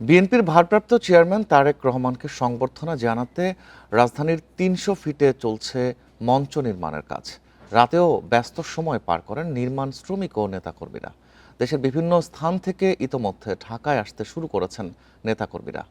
বিএনপির ভারপ্রাপ্ত চেয়ারম্যান তারেক রহমানকে সংবর্ধনা জানাতে রাজধানীর ৩০০ ফিটে চলছে মঞ্চ নির্মাণের কাজ। রাতেও ব্যস্ত সময় পার করেন নির্মাণ শ্রমিক ও নেতাকর্মীরা। দেশের বিভিন্ন স্থান থেকে ইতোমধ্যে ঢাকায় আসতে শুরু করেছেন নেতাকর্মীরা।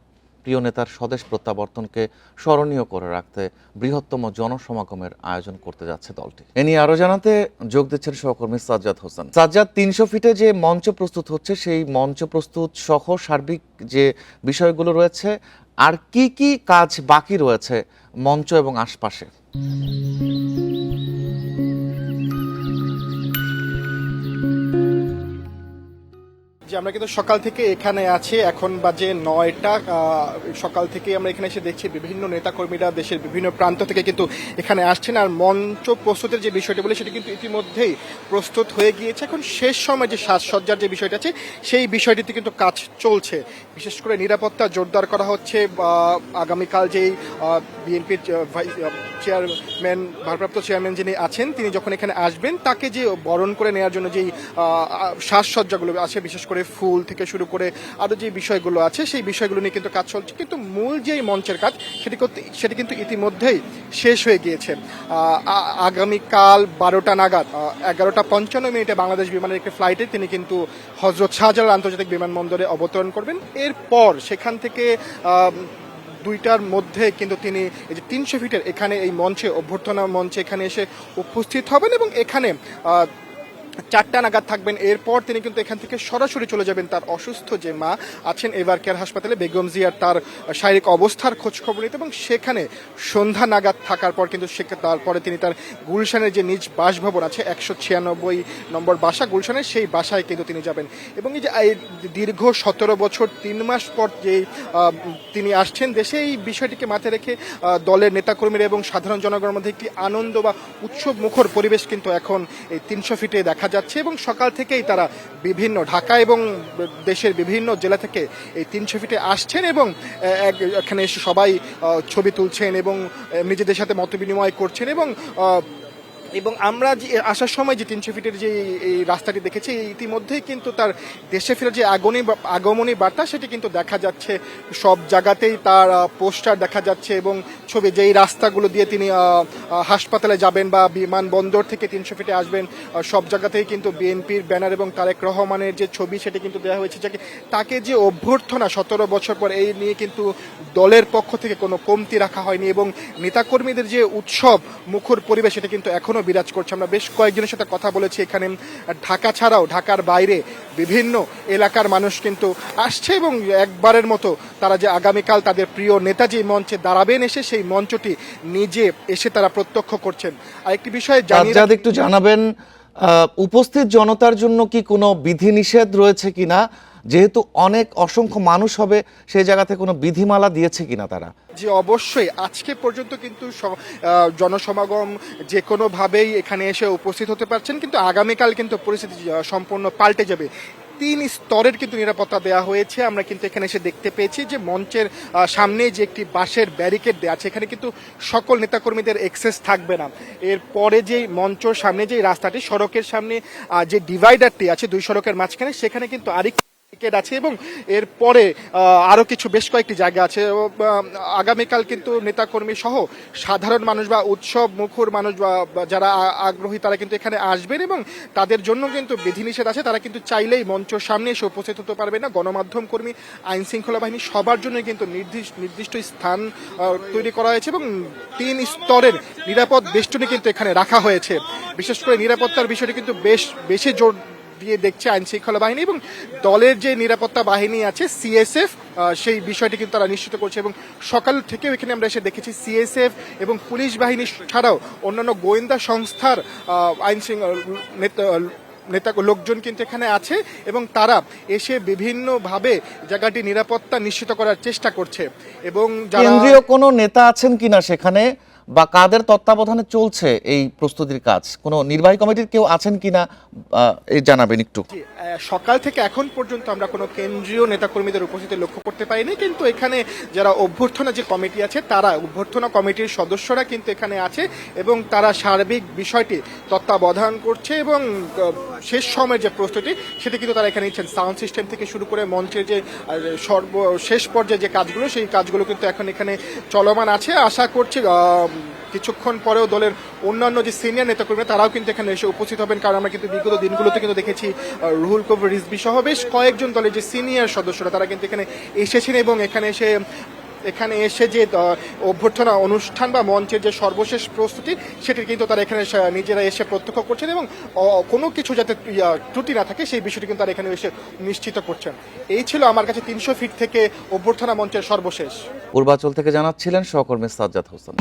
প্রিয় নেতার স্বদেশ প্রত্যাবর্তনকে স্মরণীয় করে রাখতে বৃহত্তম জনসমাগমের আয়োজন করতে যাচ্ছে দলটি। এ নিয়ে আরো জানাতে যোগ দিচ্ছেন সহকর্মী সাজ্জাদ হোসেন। সাজ্জাদ, ৩০০ ফিটে যে মঞ্চ প্রস্তুত হচ্ছে সেই মঞ্চ প্রস্তুত সহ সার্বিক যে বিষয়গুলো রয়েছে, আর কি কি কাজ বাকি রয়েছে মঞ্চ এবং আশপাশে? যে আমরা কিন্তু সকাল থেকে এখানে আছি, এখন বাজে ৯টা। সকাল থেকে আমরা এখানে এসে দেখছি বিভিন্ন নেতাকর্মীরা দেশের বিভিন্ন প্রান্ত থেকে কিন্তু এখানে আসছেন। আর মঞ্চ প্রস্তুতের যে বিষয়টি বলে সেটা কিন্তু ইতিমধ্যেই প্রস্তুত হয়ে গিয়েছে। এখন শেষ সময় যে সাজসজ্জার যে বিষয়টা আছে সেই বিষয়টিতে কিন্তু কাজ চলছে। বিশেষ করে নিরাপত্তা জোরদার করা হচ্ছে। আগামীকাল যেই বিএনপির চেয়ারম্যান, ভারপ্রাপ্ত চেয়ারম্যান যিনি আছেন, তিনি যখন এখানে আসবেন তাকে যে বরণ করে নেওয়ার জন্য যেই সাজসজ্জাগুলো আছে, বিশেষ করে ফুল থেকে শুরু করে আরো যে বিষয়গুলো আছে সেই বিষয়গুলো নিয়ে কিন্তু কাজ চলছে। কিন্তু মূল যেই মঞ্চের কাজ সেটি কিন্তু ইতিমধ্যেই শেষ হয়ে গিয়েছে। আগামীকাল 12টা নাগাদ 11:55 বাংলাদেশ বিমানের একটি ফ্লাইটে তিনি কিন্তু হযরত শাহজালাল আন্তর্জাতিক বিমানবন্দরে অবতরণ করবেন। এরপর সেখান থেকে 2টার মধ্যে কিন্তু তিনি এই যে ৩০০ ফিটের এখানে এই মঞ্চে, অভ্যর্থনা মঞ্চে এখানে এসে উপস্থিত হবেন এবং এখানে 4টা নাগাদ থাকবেন। এরপর তিনি কিন্তু এখান থেকে সরাসরি চলে যাবেন তার অসুস্থ যে মা আছেন এভার কেয়ার হাসপাতালে, বেগম জিয়ার তার শারীরিক অবস্থার খোঁজ খবর নিতে, এবং সেখানে সন্ধ্যা নাগাদ থাকার পর কিন্তু তারপরে তিনি তার গুলশানের যে নিজ বাসভবন আছে 196 নম্বর বাসা গুলশানের, সেই বাসায় কিন্তু তিনি যাবেন। এবং এই যে দীর্ঘ 17 বছর 3 মাস পর যে তিনি আসছেন দেশে, এই বিষয়টিকে মাথায় রেখে দলের নেতাকর্মীরা এবং সাধারণ জনগণের মধ্যে একটি আনন্দ বা উৎসব মুখর পরিবেশ কিন্তু এখন এই ৩০০ ফিটে দেখা যাচ্ছে। এবং সকাল থেকেই তারা বিভিন্ন ঢাকা এবং দেশের বিভিন্ন জেলা থেকে এই ৩০০ ফিটে আসছেন এবং এখানে এসে সবাই ছবি তুলছেন এবং নিজেদের সাথে মত বিনিময় করছেন। এবং আমরা যে আসার সময় যে ৩০০ ফিটের যে এই রাস্তাটি দেখেছি, ইতিমধ্যেই কিন্তু তার দেশে ফেরার যে আগমনী বার্তা সেটি কিন্তু দেখা যাচ্ছে। সব জায়গাতেই তার পোস্টার দেখা যাচ্ছে এবং ছবি, যেই রাস্তাগুলো দিয়ে তিনি হাসপাতালে যাবেন বা বিমানবন্দর থেকে ৩০০ ফিটে আসবেন, সব জায়গাতেই কিন্তু বিএনপির ব্যানার এবং তারেক রহমানের যে ছবি সেটি কিন্তু দেওয়া হয়েছে। তাকে যে অভ্যর্থনা 17 বছর পর, এই নিয়ে কিন্তু দলের পক্ষ থেকে কোনো কমতি রাখা হয়নি এবং নেতাকর্মীদের যে উৎসব মুখর পরিবেশ সেটা কিন্তু এখনো বিরাজ করছে। আমরা বেশ কয়েকজনের সাথে কথা বলেছি এখানে, ঢাকা ছাড়াও ঢাকার বাইরে বিভিন্ন এলাকার মানুষ কিন্তু আসছে এবং একবারের মতো তারা যে আগামীকাল তাদের প্রিয় নেতা যে মঞ্চে দাঁড়াবেন এসে, সেই মঞ্চটি নিজে এসে তারা প্রত্যক্ষ করছেন। আরেকটি বিষয় একটু জানাবেন, উপস্থিত জনতার জন্য কি কোনো বিধিনিষেধ রয়েছে কিনা, যেহেতু অসংখ্য মানুষ হবে, সেই জায়গাতে কোনো বিধিমালা দিয়েছে কিনা তারা? জি অবশ্যই, আজকে পর্যন্ত কিন্তু জনসমাগম যে কোনোভাবেই এখানে এসে উপস্থিত হতে পারছেন, কিন্তু আগামীকাল কিন্তু পরিস্থিতি সম্পূর্ণ পাল্টে যাবে। 3 স্তরের কিন্তু নিরাপত্তা দেওয়া হয়েছে। আমরা কিন্তু এখানে এসে দেখতে পেয়েছি যে মঞ্চের সামনে যে একটি বাঁশের ব্যারিকেড দেওয়া আছে, এখানে কিন্তু সকল নেতাকর্মীদের অ্যাক্সেস থাকবে না। এরপরে যে মঞ্চর সামনে যে রাস্তাটি, সড়কের সামনে যে ডিভাইডারটি আছে 2 সড়কের মাঝখানে, সেখানে কিন্তু আরেকটি আছে এবং এরপরে আরো কিছু বেশ কয়েকটি জায়গা আছে। আগামীকাল কিন্তু নেতাকর্মী সহ সাধারণ মানুষ বা উৎসব মুখর মানুষ বা যারা আগ্রহী তারা কিন্তু এখানে আসবেন এবং তাদের জন্য কিন্তু বিধিনিষেধ আছে। তারা কিন্তু চাইলেই মঞ্চের সামনে এসে উপস্থিত হতে পারবে না। গণমাধ্যম কর্মী, আইন শৃঙ্খলা বাহিনী সবার জন্য কিন্তু নির্দিষ্ট স্থান তৈরি করা হয়েছে এবং 3 স্তরের নিরাপদ বেষ্টনী কিন্তু এখানে রাখা হয়েছে। বিশেষ করে নিরাপত্তার বিষয়টি কিন্তু বেশি জোর দিয়ে দেখছে আইন শৃঙ্খলা বাহিনী এবং দলের যে নিরাপত্তা বাহিনী আছে সিএসএফ, সেই বিষয়টি কিন্তু তারা নিশ্চিত করছে। এবং সকাল থেকেও এখানে আমরা এসে দেখেছি সিএসএফ এবং পুলিশ বাহিনী ছাড়াও অন্যান্য গোয়েন্দা সংস্থার আইন নেতা লোকজন কিন্তু এখানে আছে এবং তারা এসে বিভিন্নভাবে জায়গাটি নিরাপত্তা নিশ্চিত করার চেষ্টা করছে। এবং কেন্দ্রীয় কোনো নেতা আছেন কিনা সেখানে, বা কাদের তত্ত্বাবধানে চলছে এই প্রস্তুতির কাজ? কোনো নির্বাহী কমিটির কেউ আছেন কিনা এই জানাবেন একটু। জি, সকাল থেকে এখন পর্যন্ত আমরা কোনো কেন্দ্রীয় নেতাকর্মীদের উপস্থিতি লক্ষ্য করতে পারিনি, কিন্তু এখানে যারা অভ্যর্থনা যে কমিটি আছে তারা অভ্যর্থনা কমিটির সদস্যরা কিন্তু এখানে আছে এবং তারা সার্বিক বিষয়টি তত্ত্বাবধান করছে এবং শেষ সময়ের যে প্রস্তুতি সেটি কিন্তু তারা এখানে নিচ্ছেন। সাউন্ড সিস্টেম থেকে শুরু করে মঞ্চের যে সর্বশেষ পর্যায়ে যে কাজগুলো সেই কাজগুলো কিন্তু এখন এখানে চলমান আছে। আশা করছি কিছুক্ষণ পরেও দলের অন্যান্য যে সিনিয়র নেতাকর্মীরা তারাও কিন্তু এখানে এসে উপস্থিত হবেন, কারণ আমরা কিন্তু বিগত দিনগুলোতে কিন্তু দেখেছি রুহুল কবির রিজভী সহ বেশ কয়েকজন দলের যে সিনিয়র সদস্যরা তারা কিন্তু এখানে এসেছেন এবং এখানে এসে যে অভ্যর্থনা অনুষ্ঠান বা মঞ্চের যে সর্বশেষ প্রস্তুতি সেটি কিন্তু তারা এখানে নিজেরা এসে প্রত্যক্ষ করছেন এবং কোনো কিছু যাতে ত্রুটি না থাকে সেই বিষয়টি কিন্তু তারা এখানে এসে নিশ্চিত করছেন। এই ছিল আমার কাছে 300 ফিট থেকে অভ্যর্থনা মঞ্চের সর্বশেষ। পূর্বাচল থেকে জানাচ্ছিলেন সহকর্মী সাজ্জাদ হোসেন।